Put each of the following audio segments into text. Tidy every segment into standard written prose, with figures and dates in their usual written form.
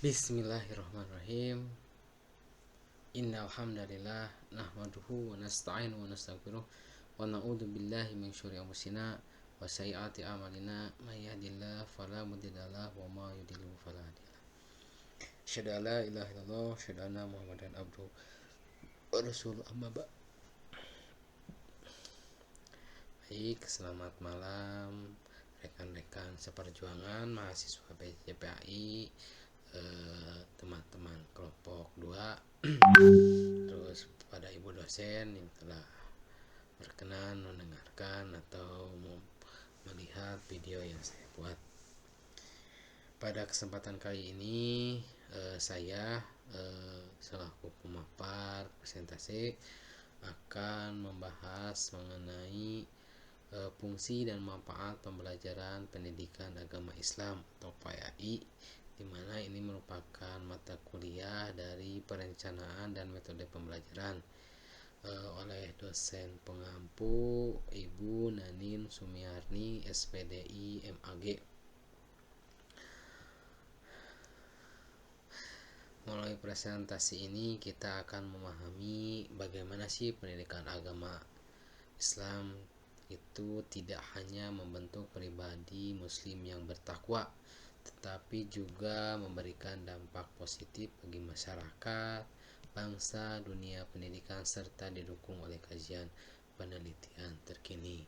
Bismillahirrahmanirrahim. Innal hamdalillah nahmaduhu wa nasta'inu wa nastaghfiruh wa na'udzu billahi min syururi anfusina wa sayyiati a'malina may yahdihillahu fala mudilla lahu wa may yudlil fala hadiya lahu. Asyhadu an la ilaha illallah wa asyhadu anna Muhammadan abduhu wa rasuluh amma ba'd. Baik, selamat malam rekan-rekan seperjuangan mahasiswa BJPAI, teman-teman kelompok 2, terus pada ibu dosen yang telah berkenan mendengarkan atau melihat video yang saya buat. Pada kesempatan kali ini saya selaku pemapar presentasi akan membahas mengenai fungsi dan manfaat pembelajaran pendidikan agama Islam atau PAI, di mana ini merupakan mata kuliah dari perencanaan dan metode pembelajaran oleh dosen pengampu Ibu Nanin Sumiarni, SPDI MAG. Melalui presentasi ini kita akan memahami bagaimana sih pendidikan agama Islam itu tidak hanya membentuk pribadi muslim yang bertakwa, tetapi juga memberikan dampak positif bagi masyarakat, bangsa, dunia pendidikan, serta didukung oleh kajian penelitian terkini.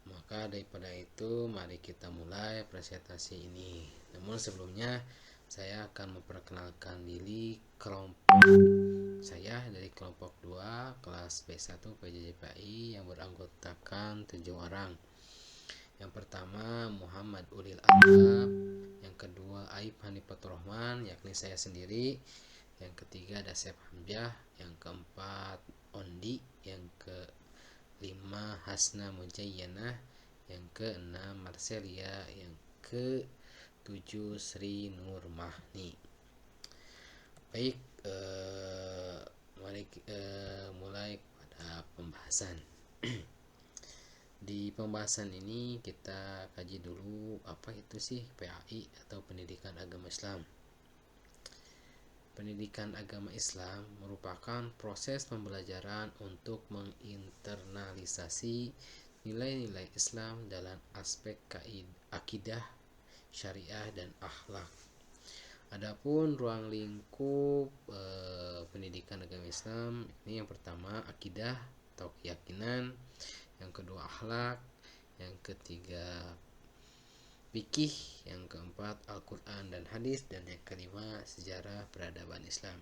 Maka daripada itu, mari kita mulai presentasi ini. Namun sebelumnya, saya akan memperkenalkan diri kelompok saya dari kelompok 2 kelas B1 PJJPAI yang beranggotakan 7 orang. Yang pertama Muhammad Ulil Albab, yang kedua Aib Hanifatur Rahman yakni saya sendiri, yang ketiga Dasep Hamzah, yang keempat Ondi, yang kelima Hasna Mujayyanah, yang keenam Marcelia, yang ke-7 Sri Nur Mahni. Baik, mari mulai pada pembahasan. Di pembahasan ini kita kaji dulu apa itu sih PAI atau Pendidikan Agama Islam. Pendidikan agama Islam merupakan proses pembelajaran untuk menginternalisasi nilai-nilai Islam dalam aspek akidah, syariah, dan akhlak. Adapun ruang lingkup pendidikan agama Islam ini yang pertama akidah atau keyakinan, yang kedua akhlak, yang ketiga fikih, yang keempat Al-Quran dan hadis, dan yang kelima sejarah peradaban Islam.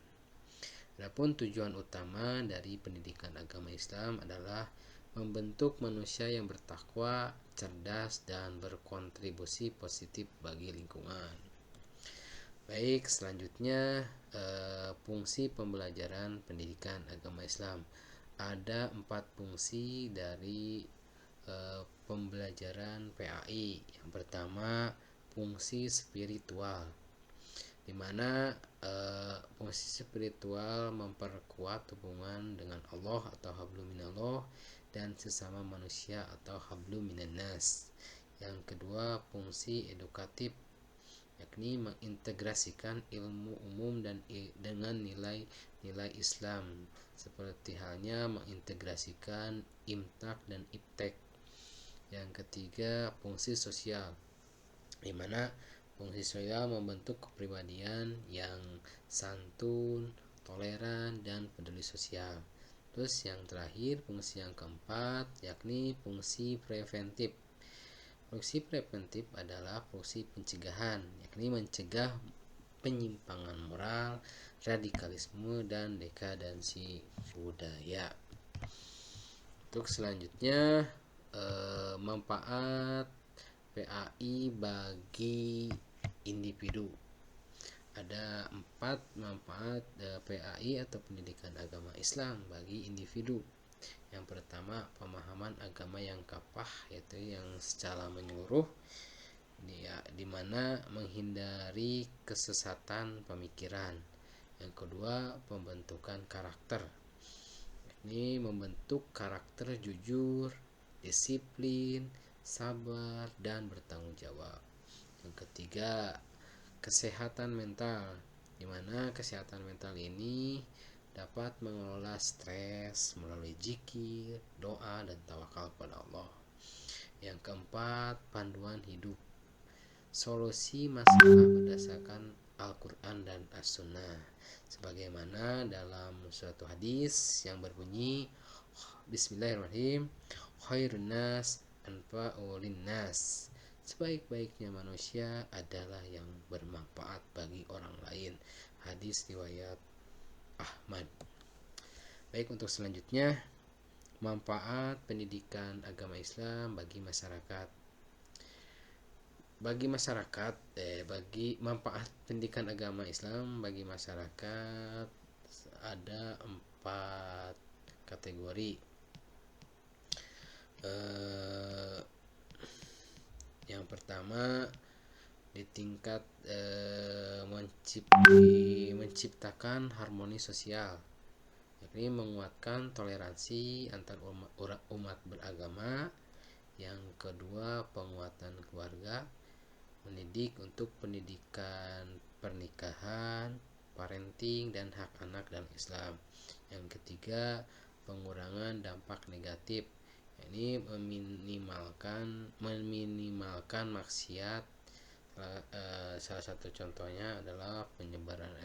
Adapun tujuan utama dari pendidikan agama Islam adalah membentuk manusia yang bertakwa, cerdas, dan berkontribusi positif bagi lingkungan. Baik, selanjutnya fungsi pembelajaran pendidikan agama Islam. Ada 4 fungsi dari pembelajaran PAI. Yang pertama, fungsi spiritual, di mana fungsi spiritual memperkuat hubungan dengan Allah atau hablum minallah dan sesama manusia atau hablum minannas. Yang kedua, fungsi edukatif, yakni mengintegrasikan ilmu umum dan dengan nilai-nilai Islam, seperti halnya mengintegrasikan imtak dan iptek. Yang ketiga, fungsi sosial, di mana fungsi sosial membentuk kepribadian yang santun, toleran, dan peduli sosial. Terus yang terakhir, fungsi yang keempat, yakni fungsi preventif. Fungsi preventif adalah fungsi pencegahan, yakni mencegah penyimpangan moral, radikalisme, dan dekadensi budaya. Untuk selanjutnya, manfaat PAI bagi individu. Ada 4 manfaat PAI atau pendidikan agama Islam bagi individu. Yang pertama, pemahaman agama yang kafah, yaitu yang secara menyeluruh, di mana menghindari kesesatan pemikiran. Yang kedua, pembentukan karakter, yakni membentuk karakter jujur, disiplin, sabar, dan bertanggung jawab. Yang ketiga, kesehatan mental, di mana kesehatan mental ini dapat mengelola stres melalui zikir, doa, dan tawakal pada Allah. Yang keempat, panduan hidup, solusi masalah berdasarkan Al-Quran dan As-Sunnah, sebagaimana dalam suatu hadis yang berbunyi, Bismillahirrahmanirrahim, khairun nas anfa'u linnas, sebaik-baiknya manusia adalah yang bermanfaat bagi orang lain. Hadis riwayat Ahmad. Baik, untuk selanjutnya, manfaat pendidikan agama Islam bagi masyarakat. Bagi manfaat pendidikan agama Islam bagi masyarakat ada 4 kategori. Yang pertama, di tingkat menciptakan harmoni sosial, yakni menguatkan toleransi antar umat beragama. Yang kedua, penguatan keluarga, mendidik untuk pendidikan pernikahan, parenting, dan hak anak dan Islam. Yang ketiga, pengurangan dampak negatif, yakni meminimalkan maksiat. Salah satu contohnya adalah penyebaran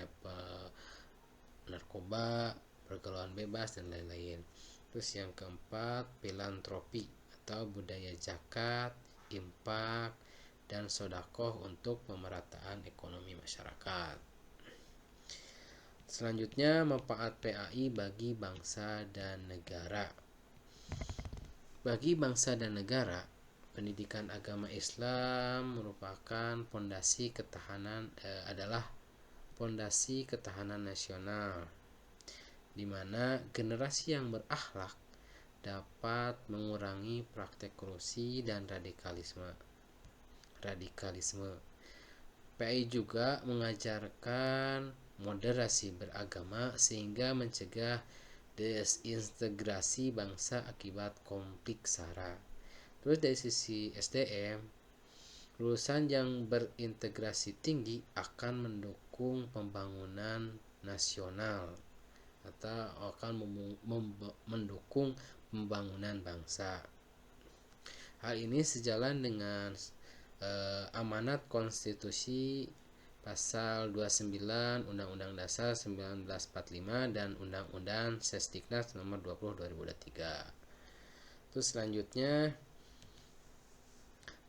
narkoba, pergaulan bebas, dan lain-lain. Terus yang keempat, filantropi atau budaya zakat, infak, dan sedekah untuk pemerataan ekonomi masyarakat. Selanjutnya, manfaat PAI bagi bangsa dan negara. Bagi bangsa dan negara, pendidikan agama Islam merupakan adalah fondasi ketahanan nasional, di mana generasi yang berakhlak dapat mengurangi praktek korupsi dan radikalisme. PAI juga mengajarkan moderasi beragama sehingga mencegah desintegrasi bangsa akibat konflik SARA. Terus dari sisi SDM, lulusan yang berintegrasi tinggi akan mendukung pembangunan nasional atau akan mendukung pembangunan bangsa. Hal ini sejalan dengan amanat konstitusi pasal 29 Undang-Undang Dasar 1945 dan Undang-Undang Sesdiknas nomor 20 2023. Terus selanjutnya,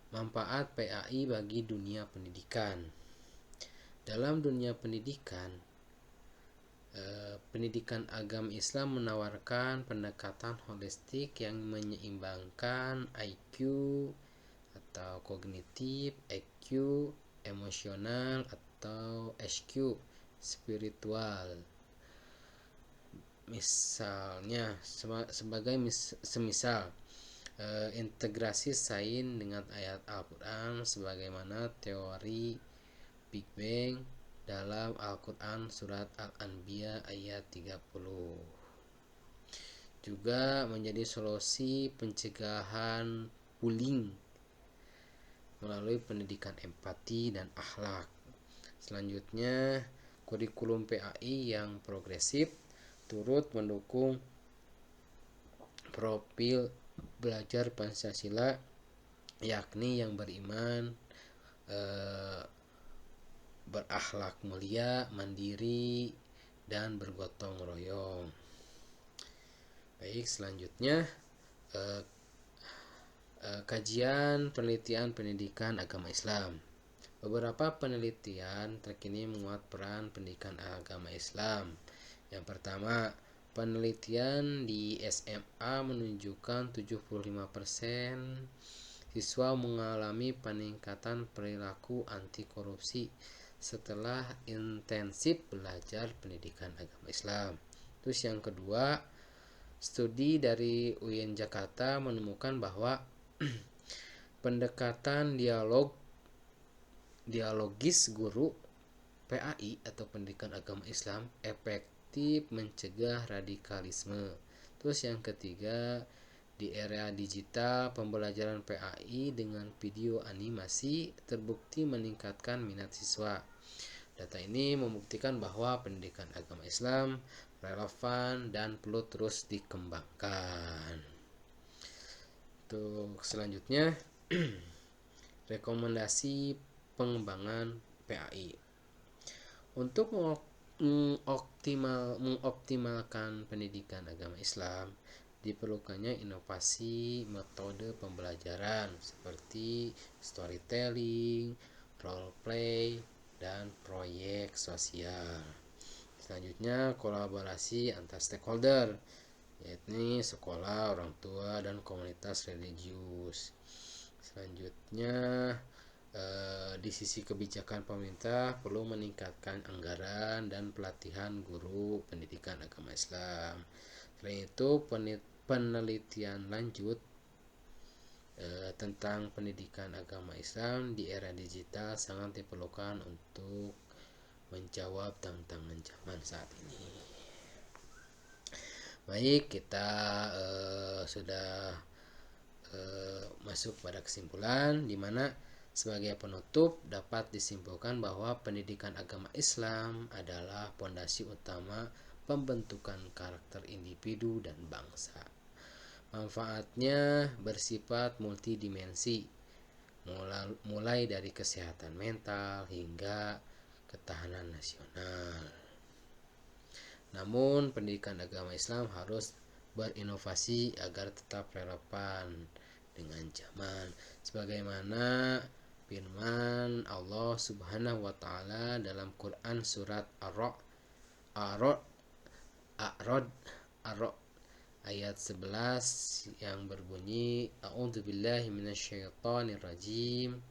manfaat PAI bagi dunia pendidikan. Dalam dunia pendidikan, pendidikan agama Islam menawarkan pendekatan holistik yang menyeimbangkan IQ atau kognitif, EQ emosional, atau SQ spiritual. Misalnya semisal integrasi sains dengan ayat Al-Quran, sebagaimana teori Big Bang dalam Al-Quran surat Al-Anbiya ayat 30. Juga menjadi solusi pencegahan bullying melalui pendidikan empati dan akhlak. Selanjutnya, kurikulum PAI yang progresif turut mendukung profil belajar Pancasila, yakni yang beriman, berakhlak mulia, mandiri, dan bergotong royong. Baik, selanjutnya kajian penelitian pendidikan agama Islam. Beberapa penelitian terkini menguat peran pendidikan agama Islam. Yang pertama, penelitian di SMA menunjukkan 75% siswa mengalami peningkatan perilaku anti korupsi setelah intensif belajar pendidikan agama Islam. Terus yang kedua, studi dari UIN Jakarta menemukan bahwa pendekatan dialogis guru PAI atau pendidikan agama Islam efektif mencegah radikalisme. Terus yang ketiga, di era digital, pembelajaran PAI dengan video animasi terbukti meningkatkan minat siswa. Data ini membuktikan bahwa pendidikan agama Islam relevan dan perlu terus dikembangkan. Untuk selanjutnya, rekomendasi pengembangan PAI. Untuk mengoptimalkan pendidikan agama Islam, diperlukannya inovasi metode pembelajaran seperti storytelling, role play, dan proyek sosial. Selanjutnya, kolaborasi antar stakeholder, yakni sekolah, orang tua, dan komunitas religius. Selanjutnya, di sisi kebijakan pemerintah perlu meningkatkan anggaran dan pelatihan guru pendidikan agama Islam. Selain itu, penelitian lanjut tentang pendidikan agama Islam di era digital sangat diperlukan untuk menjawab tantangan zaman saat ini. Baik, kita sudah masuk pada kesimpulan, di mana sebagai penutup dapat disimpulkan bahwa pendidikan agama Islam adalah pondasi utama pembentukan karakter individu dan bangsa. Manfaatnya bersifat multidimensi, mulai dari kesehatan mental hingga ketahanan nasional. Namun, pendidikan agama Islam harus berinovasi agar tetap relevan dengan zaman, sebagaimana firman Allah Subhanahu wa taala dalam Quran surat Ar-Ra'd ayat 11 yang berbunyi, A'udzubillahi minasyaitonirrajim,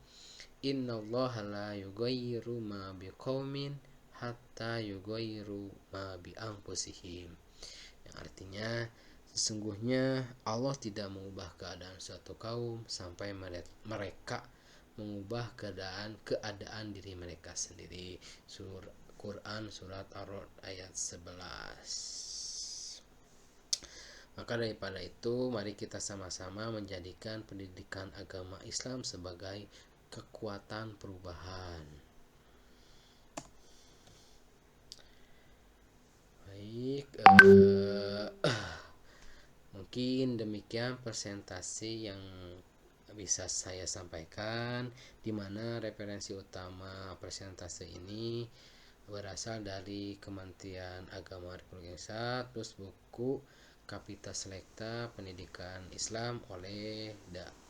Innallaha la yughayyiru ma biqaumin hatta yughayyiru ma bi anfusihim. Yang artinya, sesungguhnya Allah tidak mengubah keadaan suatu kaum sampai mereka mengubah keadaan diri mereka sendiri. Quran surat Ar-Ra'd ayat 11. Maka daripada itu, mari kita sama-sama menjadikan pendidikan agama Islam sebagai kekuatan perubahan. Baik, mungkin demikian presentasi yang bisa saya sampaikan, di mana referensi utama presentasi ini berasal dari Kementerian Agama Republik Indonesia, terus buku Kapita Selekta Pendidikan Islam oleh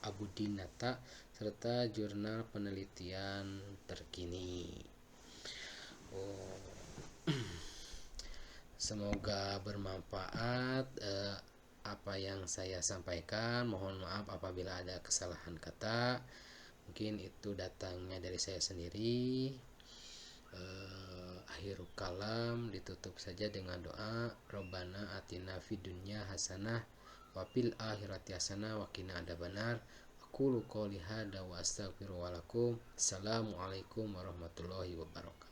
Abudin Nata, serta jurnal penelitian terkini. Semoga bermanfaat apa yang saya sampaikan. Mohon maaf apabila ada kesalahan kata, mungkin itu datangnya dari saya sendiri. Akhirul kalam, ditutup saja dengan doa, Robbana atina fid dunya hasanah wa fil akhirati hasanah wa qina adzabannar. Aqulu qouli hadza wa astaghfiru wa lakum. Assalamualaikum warahmatullahi wabarakatuh.